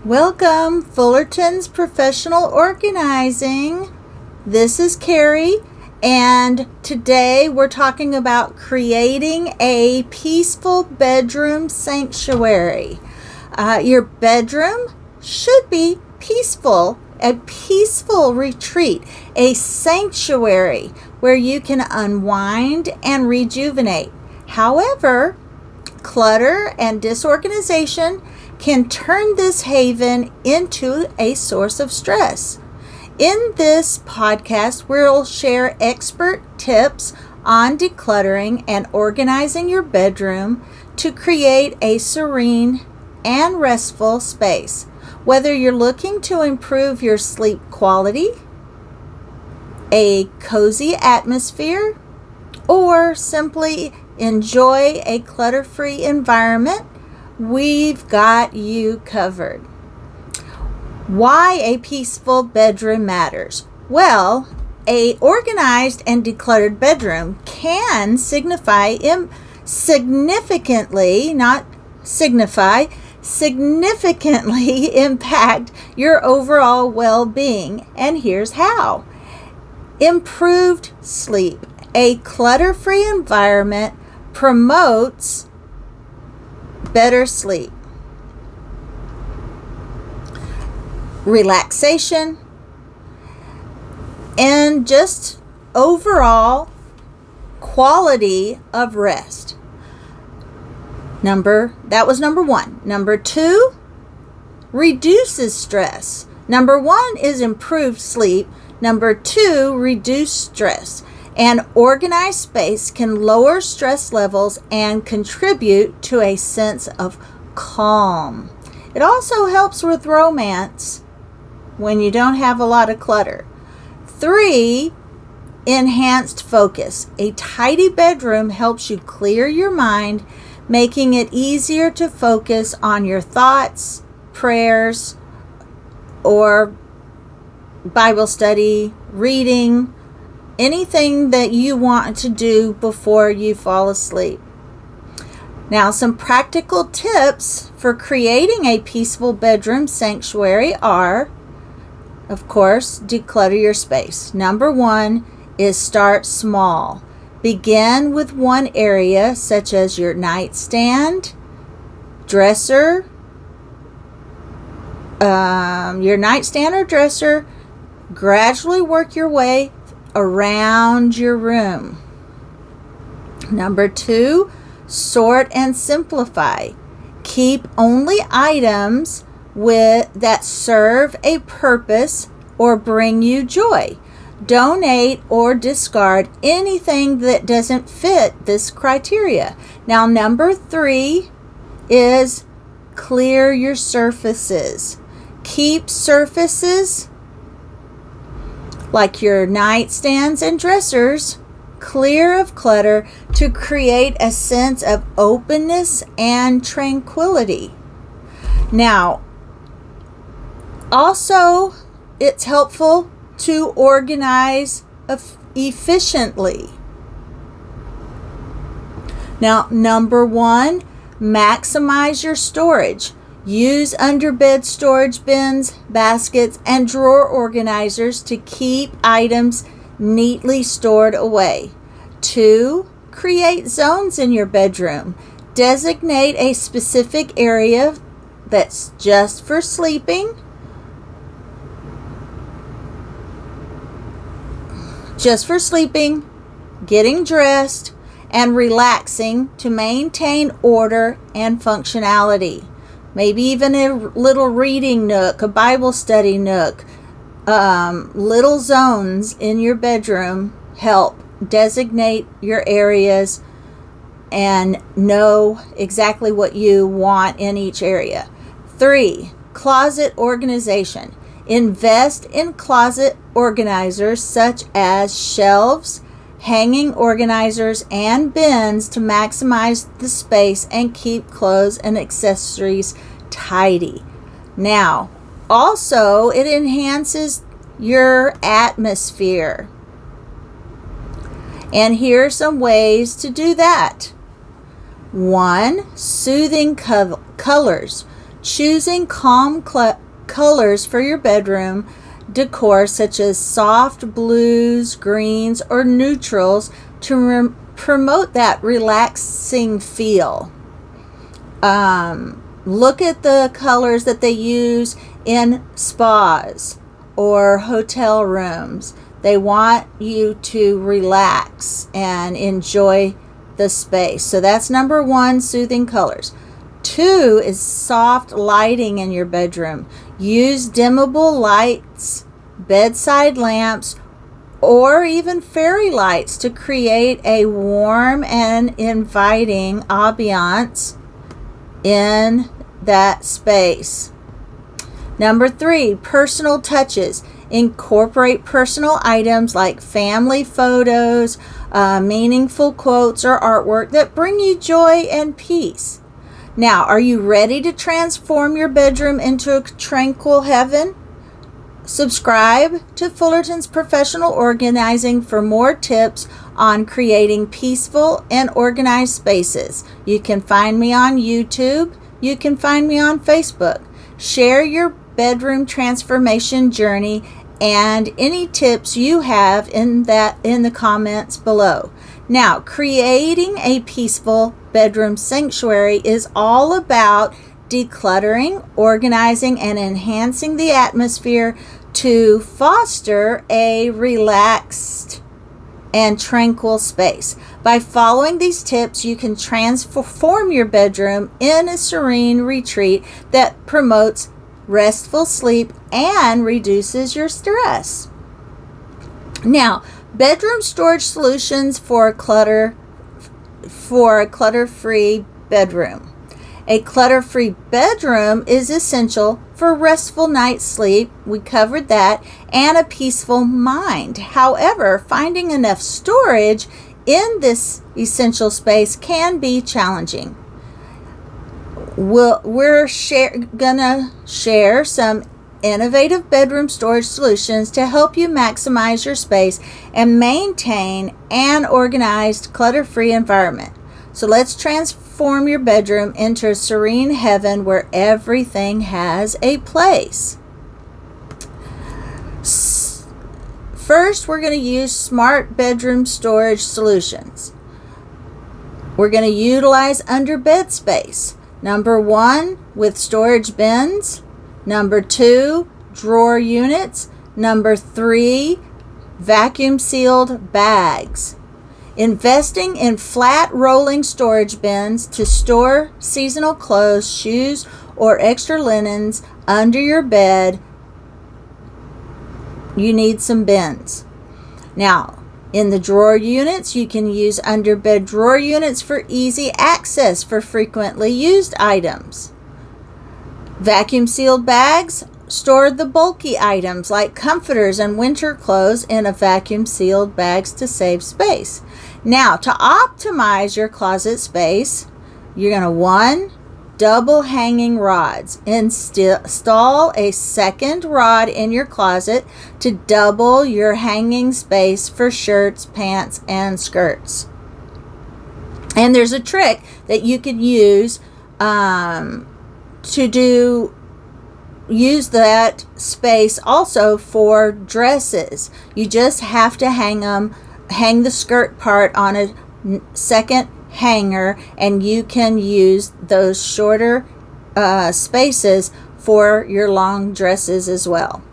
Welcome, Fullerton's Professional Organizing. This is Carrie, and today we're talking about creating a peaceful bedroom sanctuary. Your bedroom should be peaceful, a peaceful retreat, a sanctuary where you can unwind and rejuvenate. However, clutter and disorganization can turn this haven into a source of stress. In this podcast, we'll share expert tips on decluttering and organizing your bedroom to create a serene and restful space. Whether you're looking to improve your sleep quality, a cozy atmosphere, or simply enjoy a clutter-free environment, we've got you covered. Why a peaceful bedroom matters. Well, a organized and decluttered bedroom can significantly impact your overall well-being, and here's how. Improved sleep. A clutter-free environment promotes better sleep, relaxation, and just overall quality of rest. That was number one. Number two, reduces stress. Number one is improved sleep. Number two, reduce stress. An organized space can lower stress levels and contribute to a sense of calm. It also helps with romance when you don't have a lot of clutter. 3, enhanced focus. A tidy bedroom helps you clear your mind, making it easier to focus on your thoughts, prayers, or Bible study, reading, anything that you want to do before you fall asleep. Now, some practical tips for creating a peaceful bedroom sanctuary are, of course, declutter your space. Number 1 is start small. Begin with one area, such as your nightstand, dresser, your nightstand or dresser. Gradually work your way around your room. Number 2, sort and simplify. Keep only items that serve a purpose or bring you joy. Donate or discard anything that doesn't fit this criteria. Now, number 3 is clear your surfaces. Keep surfaces like your nightstands and dressers clear of clutter to create a sense of openness and tranquility. Now, also, it's helpful to organize efficiently. Now, number 1, maximize your storage. Use underbed storage bins, baskets, and drawer organizers to keep items neatly stored away. 2, create zones in your bedroom. Designate a specific area that's just for sleeping, getting dressed, and relaxing to maintain order and functionality. Maybe even a little reading nook, a Bible study nook. Little zones in your bedroom help designate your areas and know exactly what you want in each area. 3, closet organization. Invest in closet organizers such as shelves, hanging organizers, and bins to maximize the space and keep clothes and accessories tidy. Now, also, it enhances your atmosphere. And here are some ways to do that. 1, soothing colors. Choosing calm colors for your bedroom decor, such as soft blues, greens, or neutrals, to promote that relaxing feel. Look at the colors that they use in spas or hotel rooms. They want you to relax and enjoy the space. So that's number one, soothing colors. 2 is soft lighting in your bedroom. Use dimmable lights, bedside lamps, or even fairy lights to create a warm and inviting ambiance in that space. Number 3, personal touches. Incorporate personal items like family photos, meaningful quotes, or artwork that bring you joy and peace. Now, are you ready to transform your bedroom into a tranquil heaven? Subscribe to Fullerton's Professional Organizing for more tips on creating peaceful and organized spaces. You can find me on YouTube. You can find me on Facebook. Share your bedroom transformation journey and any tips you have in the comments below. Now, creating a peaceful bedroom sanctuary is all about decluttering, organizing, and enhancing the atmosphere to foster a relaxed and tranquil space. By following these tips, you can transform your bedroom in a serene retreat that promotes restful sleep and reduces your stress. Now, bedroom storage solutions for a clutter-free bedroom. A clutter-free bedroom is essential for restful night's sleep. We covered that, and a peaceful mind. However, finding enough storage in this essential space can be challenging. We're gonna share some innovative bedroom storage solutions to help you maximize your space and maintain an organized, clutter-free environment. So let's transform your bedroom into a serene heaven where everything has a place. First, we're going to use smart bedroom storage solutions. We're going to utilize under bed space. Number 1, with storage bins. Number 2, drawer units. Number 3, vacuum sealed bags. Investing in flat rolling storage bins to store seasonal clothes, shoes, or extra linens under your bed. You need some bins. Now, in the drawer units, you can use underbed drawer units for easy access for frequently used items. Vacuum sealed bags store the bulky items like comforters and winter clothes in a vacuum sealed bags to save space. Now, to optimize your closet space, you're going to 1, double hanging rods. Install a second rod in your closet to double your hanging space for shirts, pants, and skirts. And there's a trick that you can use use that space also for dresses. You just have to hang the skirt part on a second hanger, and you can use those shorter spaces for your long dresses as well.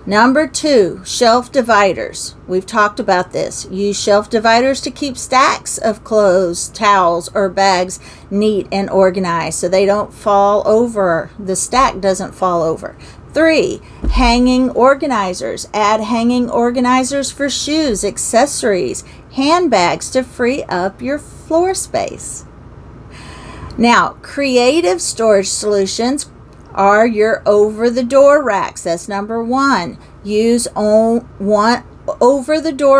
Number 2, shelf dividers. We've talked about this. Use shelf dividers to keep stacks of clothes, towels, or bags neat and organized so they don't fall over. The stack doesn't fall over. 3, hanging organizers. Add hanging organizers for shoes, accessories, handbags to free up your floor space. Now, creative storage solutions are your over-the-door racks. That's number 1. Use over-the-door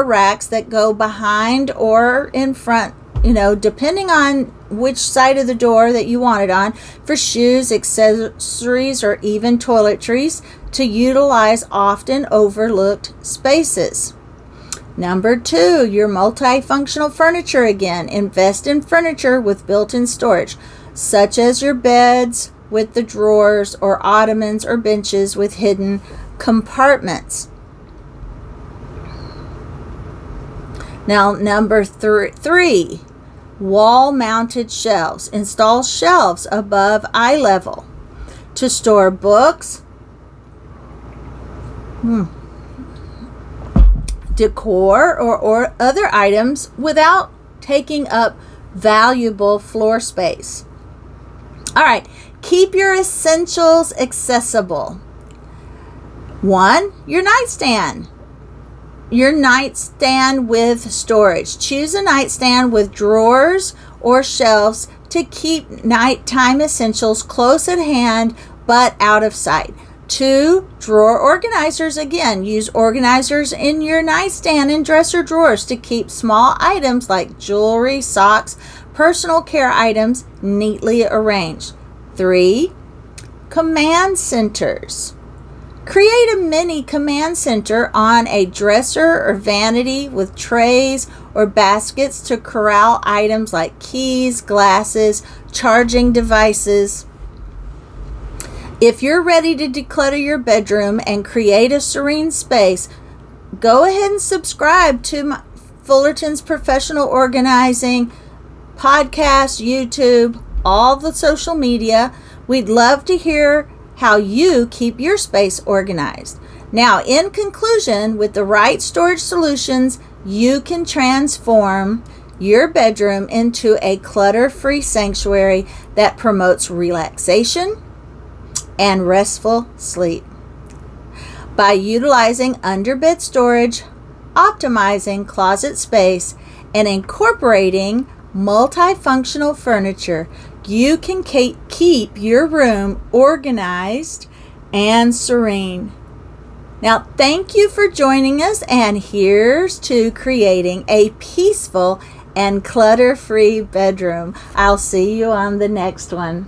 racks that go behind or in front, depending on which side of the door that you want it on, for shoes, accessories, or even toiletries to utilize often overlooked spaces. Number 2, your multifunctional furniture again. Invest in furniture with built-in storage, such as your beds, with the drawers, or ottomans or benches with hidden compartments. Now, number three, wall-mounted shelves. Install shelves above eye level to store books, decor, or other items without taking up valuable floor space. All right, keep your essentials accessible. 1, your nightstand. Your nightstand with storage. Choose a nightstand with drawers or shelves to keep nighttime essentials close at hand but out of sight. 2, drawer organizers. Again, use organizers in your nightstand and dresser drawers to keep small items like jewelry, socks, personal care items neatly arranged. 3, command centers. Create a mini command center on a dresser or vanity with trays or baskets to corral items like keys, glasses, charging devices. If you're ready to declutter your bedroom and create a serene space, go ahead and subscribe to Fullerton's Professional Organizing podcast, YouTube, all the social media. We'd love to hear how you keep your space organized. Now, in conclusion, with the right storage solutions, you can transform your bedroom into a clutter-free sanctuary that promotes relaxation and restful sleep. By utilizing underbed storage, optimizing closet space, and incorporating multifunctional furniture, you can keep your room organized and serene. Now, thank you for joining us, and here's to creating a peaceful and clutter-free bedroom. I'll see you on the next one.